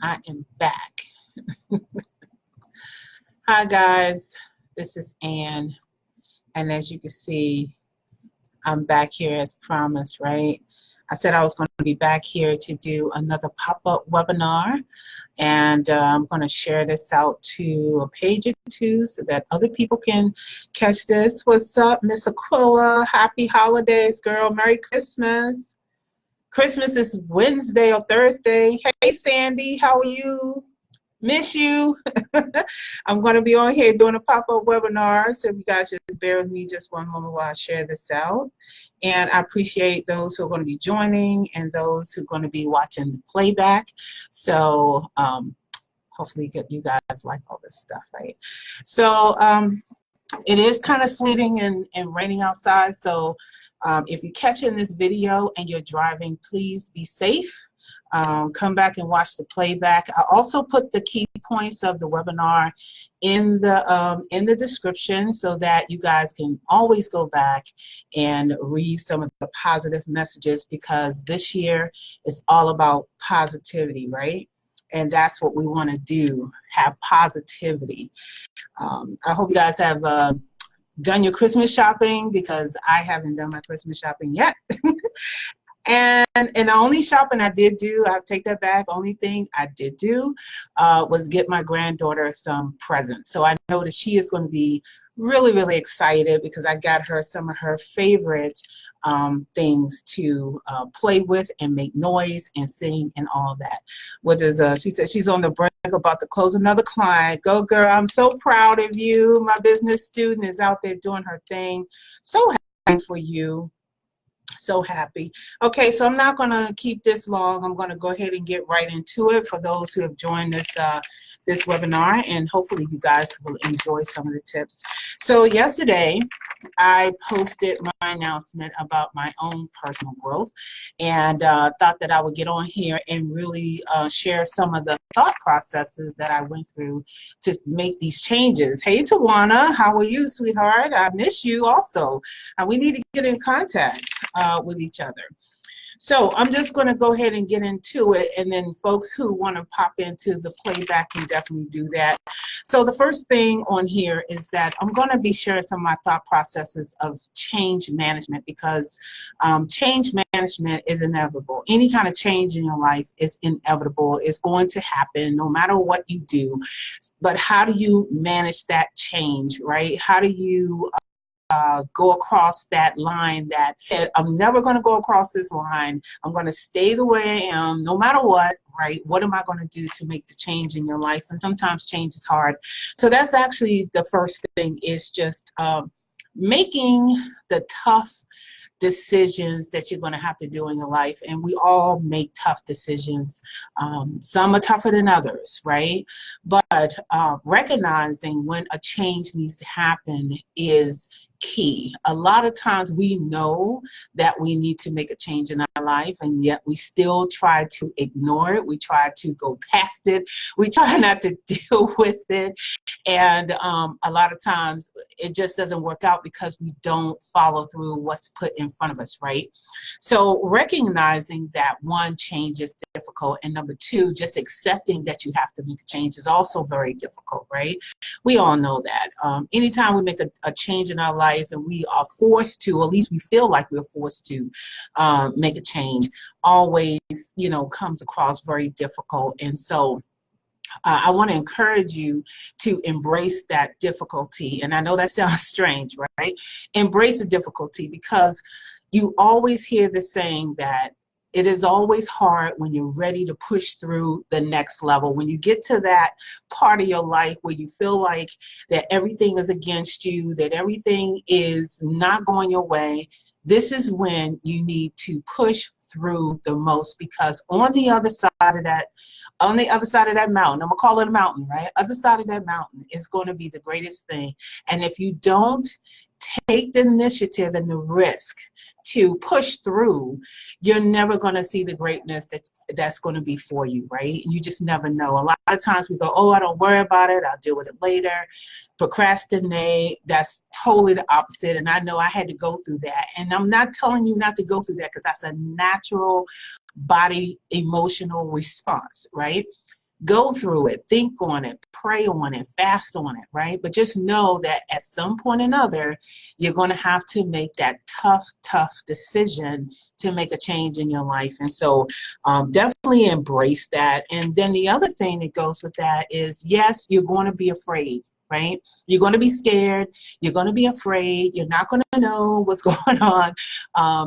I am back. Hi guys, this is Ann, and as you can see, I'm back here as promised, right? I said I was going to be back here to do another pop-up webinar, and I'm going to share this out to a page or two so that other people can catch this. What's up, Miss Aquila? Happy holidays, girl. Merry Christmas. Christmas is Wednesday or Thursday. Hey, Sandy, how are you? Miss you. I'm going to be on here doing a pop-up webinar, so you guys just bear with me just one moment while I share this out. And I appreciate those who are going to be joining and those who are going to be watching the playback. So hopefully you guys like all this stuff, right? So it is kind of sleeting and raining outside, so if you're catching this video and you're driving, please be safe. Come back and watch the playback. I also put the key points of the webinar in the description so that you guys can always go back and read some of the positive messages, because this year is all about positivity, right? And that's what we want to do, have positivity. I hope you guys have done your Christmas shopping, because I haven't done my Christmas shopping yet. And the only shopping I did do, I'll take that back, only thing I did do was get my granddaughter some presents. So I know that she is going to be really, really excited, because I got her some of her favorite things to play with and make noise and sing and all that. She said she's on the brink about to close another client. Go girl, I'm so proud of you. My business student is out there doing her thing. So happy for you. So happy. Okay, so I'm not going to keep this long. I'm going to go ahead and get right into it for those who have joined this webinar, and hopefully you guys will enjoy some of the tips. So yesterday I posted my announcement about my own personal growth, and thought that I would get on here and really share some of the thought processes that I went through to make these changes. Hey Tawana, how are you, sweetheart? I miss you also. We need to get in contact with each other. So I'm just going to go ahead and get into it, and then folks who want to pop into the playback can definitely do that. So the first thing on here is that I'm going to be sharing some of my thought processes of change management, because change management is inevitable. Any kind of change in your life is inevitable. It's going to happen no matter what you do. But how do you manage that change, right? How do you go across that line that I'm never going to go across this line. I'm going to stay the way I am no matter what, right? What am I going to do to make the change in your life? And sometimes change is hard. So that's actually the first thing, is just making the tough decisions that you're going to have to do in your life. And we all make tough decisions. Some are tougher than others, right? But recognizing when a change needs to happen is key. A lot of times we know that we need to make a change in our life, and yet we still try to ignore it. We try to go past it. We try not to deal with it. And a lot of times it just doesn't work out because we don't follow through what's put in front of us, right? So recognizing that, one, change is difficult, and number two, just accepting that you have to make a change is also very difficult, right? We all know that. Anytime we make a change in our life and we are forced to, or at least we feel like we're forced to make a change, always, comes across very difficult. And so I want to encourage you to embrace that difficulty. And I know that sounds strange, right? Embrace the difficulty, because you always hear the saying that it is always hard when you're ready to push through the next level. When you get to that part of your life where you feel like that everything is against you, that everything is not going your way, this is when you need to push through the most, because on the other side of that mountain, I'm gonna call it a mountain, right? Other side of that mountain is going to be the greatest thing. And if you don't take the initiative and the risk to push through, you're never going to see the greatness that's going to be for you, right? You just never know. A lot of times we go, oh, I don't worry about it, I'll deal with it later. Procrastinate, that's totally the opposite. And I know I had to go through that. And I'm not telling you not to go through that, because that's a natural body emotional response, right? Go through it, think on it, pray on it, fast on it, right? But just know that at some point or another, you're going to have to make that tough decision to make a change in your life. And so definitely embrace that. And then the other thing that goes with that is, yes, you're going to be afraid. Right? You're going to be scared. You're going to be afraid. You're not going to know what's going on.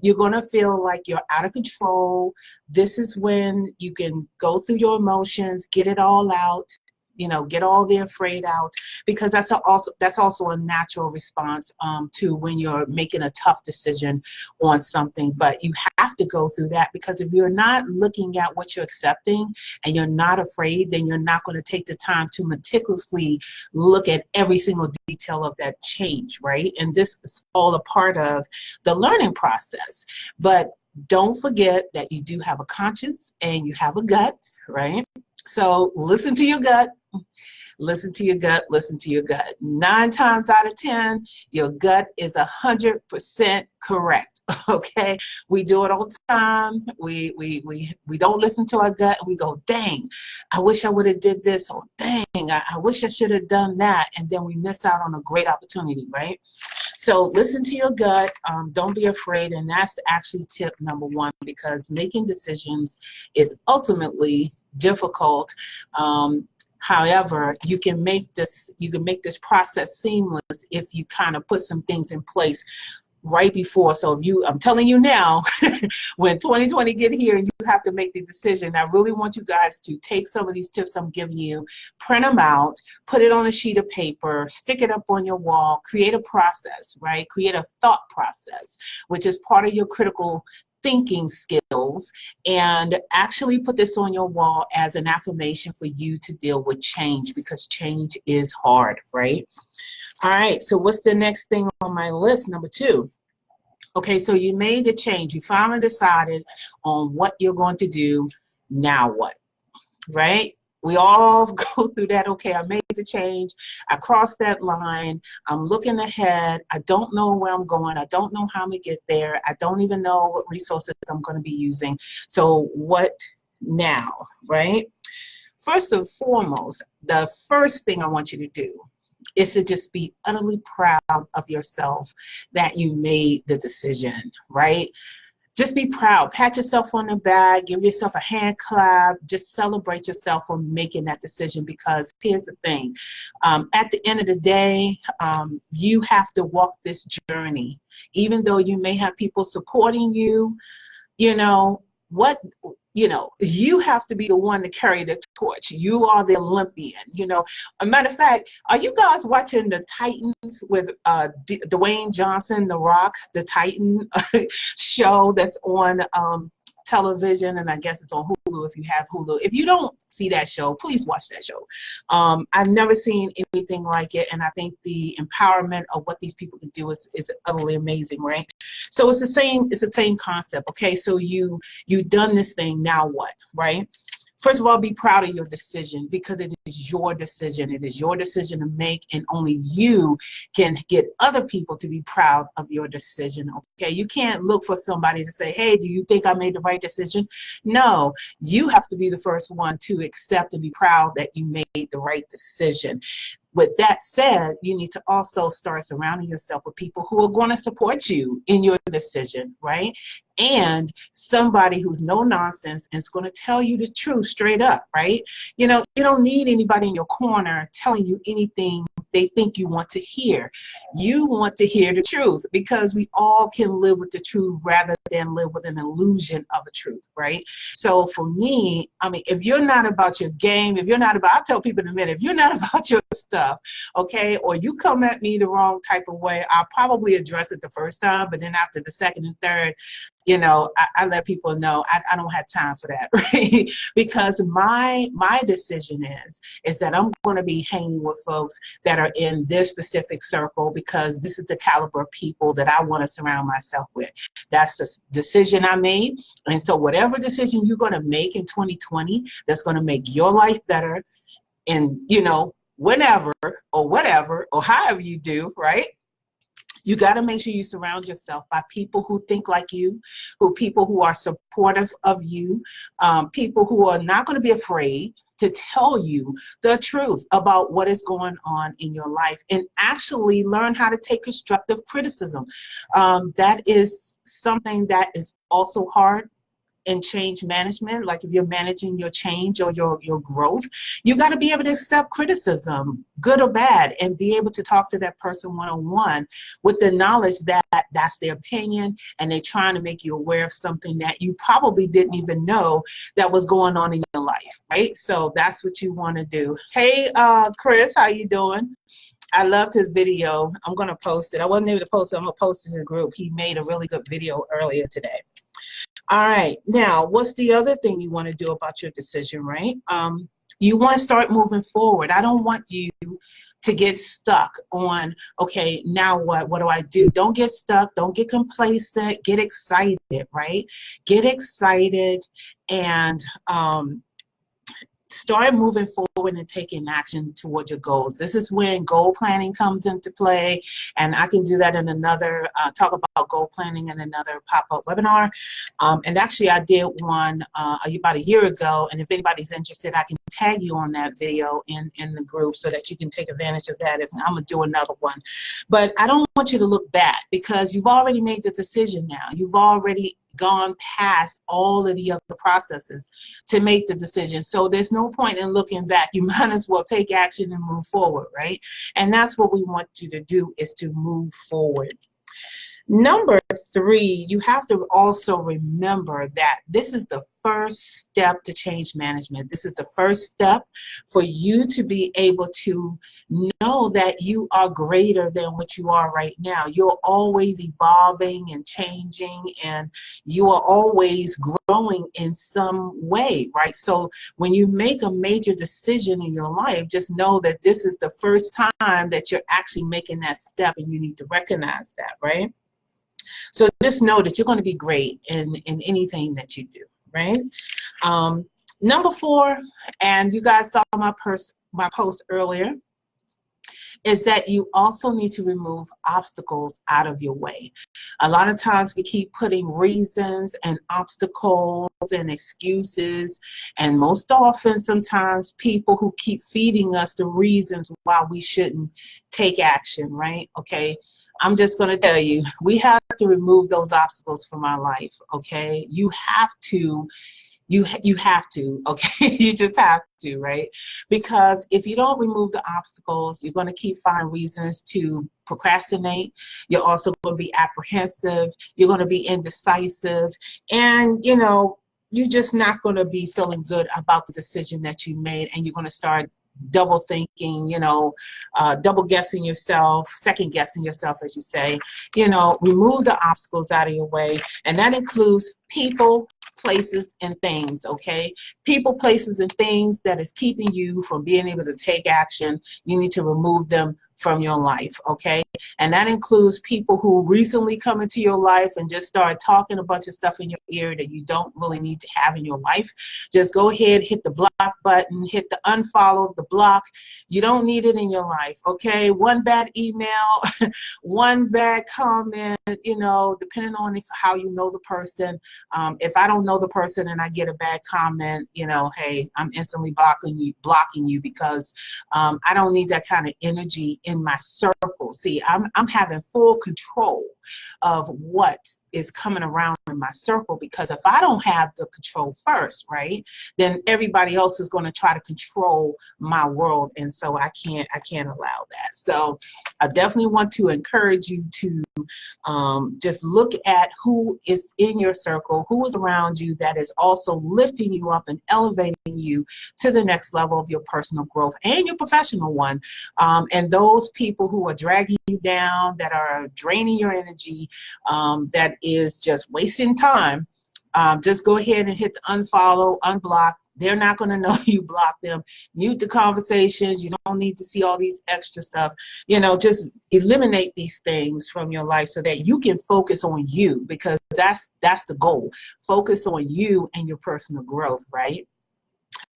You're going to feel like you're out of control. This is when you can go through your emotions, get it all out, you know, get all the afraid out, because that's also a natural response to when you're making a tough decision on something. But you have to go through that, because if you're not looking at what you're accepting and you're not afraid, then you're not going to take the time to meticulously look at every single detail of that change, right? And this is all a part of the learning process. But don't forget that you do have a conscience and you have a gut, right? So listen to your gut. Listen to your gut, listen to your gut. 9 times out of 10, your gut is 100% correct, okay? We do it all the time. We don't listen to our gut. We go, dang, I wish I would have did this, or dang, I wish I should have done that, and then we miss out on a great opportunity, right? So listen to your gut. Don't be afraid, and that's actually tip number 1, because making decisions is ultimately difficult. However, you can make this process seamless if you kind of put some things in place right before. So I'm telling you now, when 2020 get here and you have to make the decision, I really want you guys to take some of these tips I'm giving you, print them out, put it on a sheet of paper, stick it up on your wall, create a process, right? Create a thought process, which is part of your critical thinking skills, and actually put this on your wall as an affirmation for you to deal with change, because change is hard, right? All right, so what's the next thing on my list? Number 2. Okay, so you made the change. You finally decided on what you're going to do. Now what, right? We all go through that. Okay, I made the change. I crossed that line. I'm looking ahead. I don't know where I'm going. I don't know how I'm going to get there. I don't even know what resources I'm going to be using. So what now, right? First and foremost, the first thing I want you to do is to just be utterly proud of yourself that you made the decision, right? Just be proud. Pat yourself on the back. Give yourself a hand clap. Just celebrate yourself for making that decision, because here's the thing. At the end of the day, you have to walk this journey. Even though you may have people supporting you, you have to be the one to carry the torch. You are the Olympian, A matter of fact, are you guys watching the Titans with Dwayne Johnson, The Rock, the Titan show that's on television? And I guess it's on Hulu if you have Hulu. If you don't see that show, please watch that show. I've never seen anything like it, and I think the empowerment of what these people can do is utterly amazing, right? So it's the same concept. Okay, so you've done this thing, now what, right? First of all, be proud of your decision, because it is your decision. It is your decision to make, and only you can get other people to be proud of your decision, okay? You can't look for somebody to say, hey, do you think I made the right decision? No, you have to be the first one to accept and be proud that you made the right decision. With that said, you need to also start surrounding yourself with people who are going to support you in your decision, right? And somebody who's no nonsense and is going to tell you the truth straight up, right? You don't need anybody in your corner telling you anything they think you want to hear. You want to hear the truth, because we all can live with the truth rather than live with an illusion of a truth, right? So for me, if you're not about your game, I'll tell people in a minute, if you're not about your stuff, okay, or you come at me the wrong type of way, I'll probably address it the first time, but then after the second and third, I let people know I don't have time for that, right? Because my decision is that I'm going to be hanging with folks that are in this specific circle, because this is the caliber of people that I want to surround myself with. That's the decision I made. And so whatever decision you're going to make in 2020 that's going to make your life better, and whenever or whatever or however you do, right? You got to make sure you surround yourself by people who think like you, people who are supportive of you, people who are not going to be afraid, to tell you the truth about what is going on in your life, and actually learn how to take constructive criticism. That is something that is also hard in change management. Like if you're managing your change or your growth, you got to be able to accept criticism, good or bad, and be able to talk to that person one-on-one with the knowledge that that's their opinion and they're trying to make you aware of something that you probably didn't even know that was going on in your life, right? So that's what you want to do. Hey, Chris, how you doing? I loved his video. I'm going to post it. I wasn't able to post it. I'm going to post it in the group. He made a really good video earlier today. All right, now what's the other thing you want to do about your decision, right? You want to start moving forward. I don't want you to get stuck on, okay, now what? What do I do? Don't get stuck. Don't get complacent. Get excited, right? Get excited and start moving forward and taking action toward your goals. This is when goal planning comes into play, and I can do that in another, talk about goal planning in another pop-up webinar. And actually I did one about a year ago, and if anybody's interested, I can tag you on that video in the group so that you can take advantage of that. If I'm gonna do another one. But I don't want you to look back, because you've already made the decision now. You've already gone past all of the other processes to make the decision. So there's no point in looking back. You might as well take action and move forward, right? And that's what we want you to do, is to move forward. Number 3, you have to also remember that this is the first step to change management. This is the first step for you to be able to know that you are greater than what you are right now. You're always evolving and changing, and you are always growing in some way, right? So when you make a major decision in your life, just know that this is the first time that you're actually making that step, and you need to recognize that, right? So just know that you're going to be great in anything that you do, right? Number 4, and you guys saw my post earlier, is that you also need to remove obstacles out of your way. A lot of times we keep putting reasons and obstacles and excuses, and most often sometimes people who keep feeding us the reasons why we shouldn't take action, right? Okay, I'm just going to tell you, we have to remove those obstacles from our life, okay? You have to. You have to, okay? You just have to, right? Because if you don't remove the obstacles, you're going to keep finding reasons to procrastinate. You're also going to be apprehensive. You're going to be indecisive. And, you know, you're just not going to be feeling good about the decision that you made, and you're going to start double thinking, you know, double guessing yourself, second guessing yourself, as you say. You know, remove the obstacles out of your way, and that includes people, places, and things, okay? People, places, and things that is keeping you from being able to take action. You need to remove them from your life, okay? And that includes people who recently come into your life and just start talking a bunch of stuff in your ear that you don't really need to have in your life. Just go ahead, hit the block button, hit the unfollow, the block. You don't need it in your life, okay? One bad email, one bad comment, you know, depending on how you know the person. If I don't know the person and I get a bad comment, you know, hey, I'm instantly blocking you because I don't need that kind of energy in my circle. See, I'm having full control of what is coming around in my circle, because if I don't have the control first, right, then everybody else is going to try to control my world, and so I can't allow that. So I definitely want to encourage you to just look at who is in your circle, who is around you that is also lifting you up and elevating you to the next level of your personal growth and your professional one. And those people who are dragging you down, that are draining your energy, that is just wasting time, just go ahead and hit the unfollow, unblock. They're not going to know you blocked them. Mute the conversations. You don't need to see all these extra stuff. You know, just eliminate these things from your life so that you can focus on you, because that's the goal. Focus on you and your personal growth, right?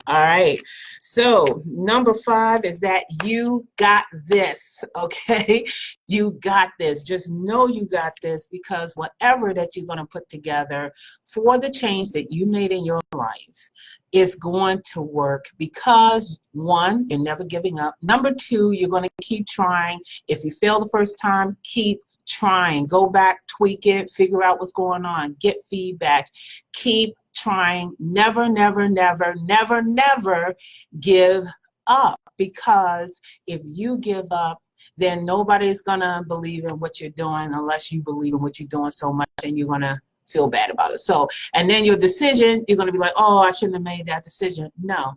All right. So number 5 is that you got this, okay? You got this. Just know you got this, because whatever that you're going to put together for the change that you made in your life is going to work, because 1, you're never giving up. Number 2, you're going to keep trying. If you fail the first time, keep trying. Go back, tweak it, figure out what's going on, get feedback, keep trying. Never, never, never, never, never give up, because if you give up, then nobody's gonna believe in what you're doing unless you believe in what you're doing so much, and you're gonna feel bad about it. So, and then your decision, you're gonna be like, oh, I shouldn't have made that decision. No,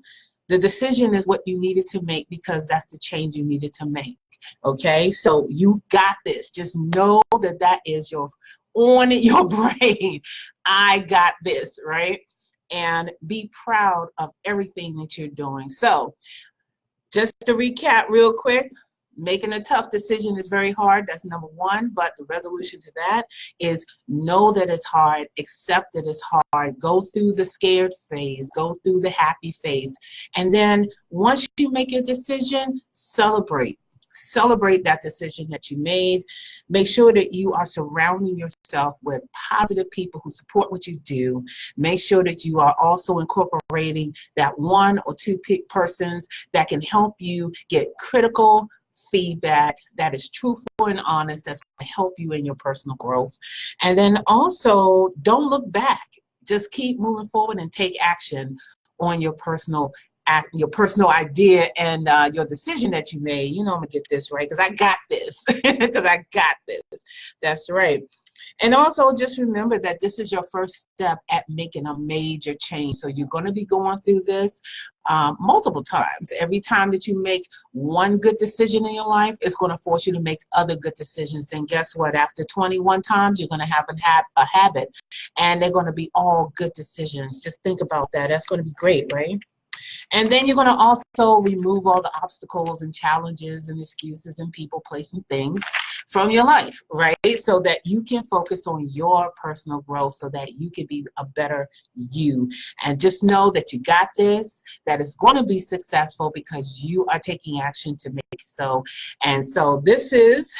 the decision is what you needed to make, because that's the change you needed to make. Okay, so you got this. Just know that that is your on your brain. I got this, right? And be proud of everything that you're doing. So just to recap real quick, making a tough decision is very hard. That's number 1. But the resolution to that is know that it's hard, accept that it's hard, go through the scared phase, go through the happy phase. And then once you make your decision, celebrate. Celebrate that decision that you made. Make sure that you are surrounding yourself with positive people who support what you do. Make sure that you are also incorporating that 1 or 2 persons that can help you get critical feedback that is truthful and honest, that's going to help you in your personal growth. And then also, don't look back. Just keep moving forward and take action on your personal idea and your decision that you made. You know, I'm gonna get this right, because I got this. Because I got this. That's right. And also just remember that this is your first step at making a major change. So you're going to be going through this multiple times. Every time that you make one good decision in your life, it's going to force you to make other good decisions. And guess what? After 21 times, you're going to have a habit, and they're going to be all good decisions. Just think about that. That's going to be great, right? And then you're going to also remove all the obstacles and challenges and excuses and people, place, and things from your life, right? So that you can focus on your personal growth, so that you can be a better you. And just know that you got this, that it's going to be successful, because you are taking action to make it so. And so this is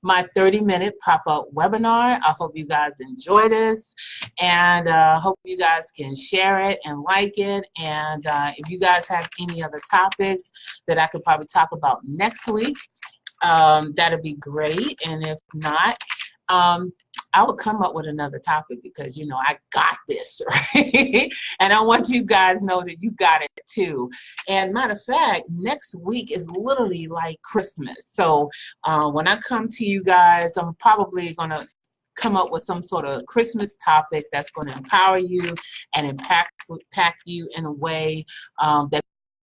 my 30-minute pop-up webinar. I hope you guys enjoy this, and hope you guys can share it and like it. And if you guys have any other topics that I could probably talk about next week, that'd be great. And if not, I would come up with another topic, because, you know, I got this, right? And I want you guys to know that you got it too. And matter of fact, next week is literally like Christmas. So when I come to you guys, I'm probably going to come up with some sort of Christmas topic that's going to empower you and impact you in a way that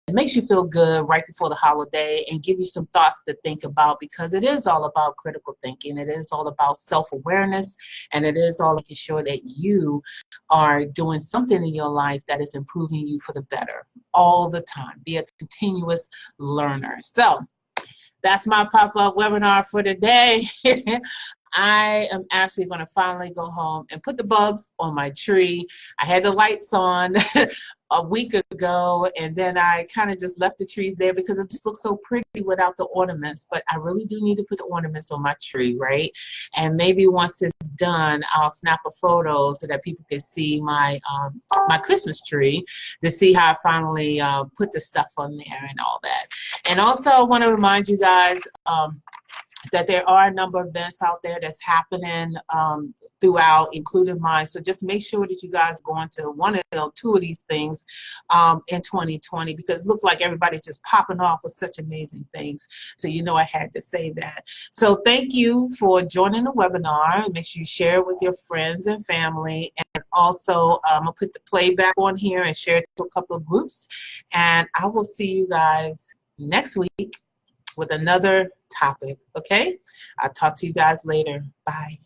it makes you feel good right before the holiday, and give you some thoughts to think about, because it is all about critical thinking. It is all about self-awareness, and it is all making sure that you are doing something in your life that is improving you for the better all the time. Be a continuous learner. So that's my pop-up webinar for today. I am actually going to finally go home and put the bulbs on my tree. I had the lights on a week ago, and then I kind of just left the trees there because it just looks so pretty without the ornaments. But I really do need to put the ornaments on my tree, right? And maybe once it's done, I'll snap a photo so that people can see my my Christmas tree, to see how I finally put the stuff on there and all that. And also, I want to remind you guys that there are a number of events out there that's happening throughout, including mine. So just make sure that you guys go into one or two of these things in 2020, because it looks like everybody's just popping off with such amazing things. So you know I had to say that. So thank you for joining the webinar. Make sure you share it with your friends and family. And also, I'm going to put the playback on here and share it to a couple of groups. And I will see you guys next week with another topic, okay? I'll talk to you guys later. Bye.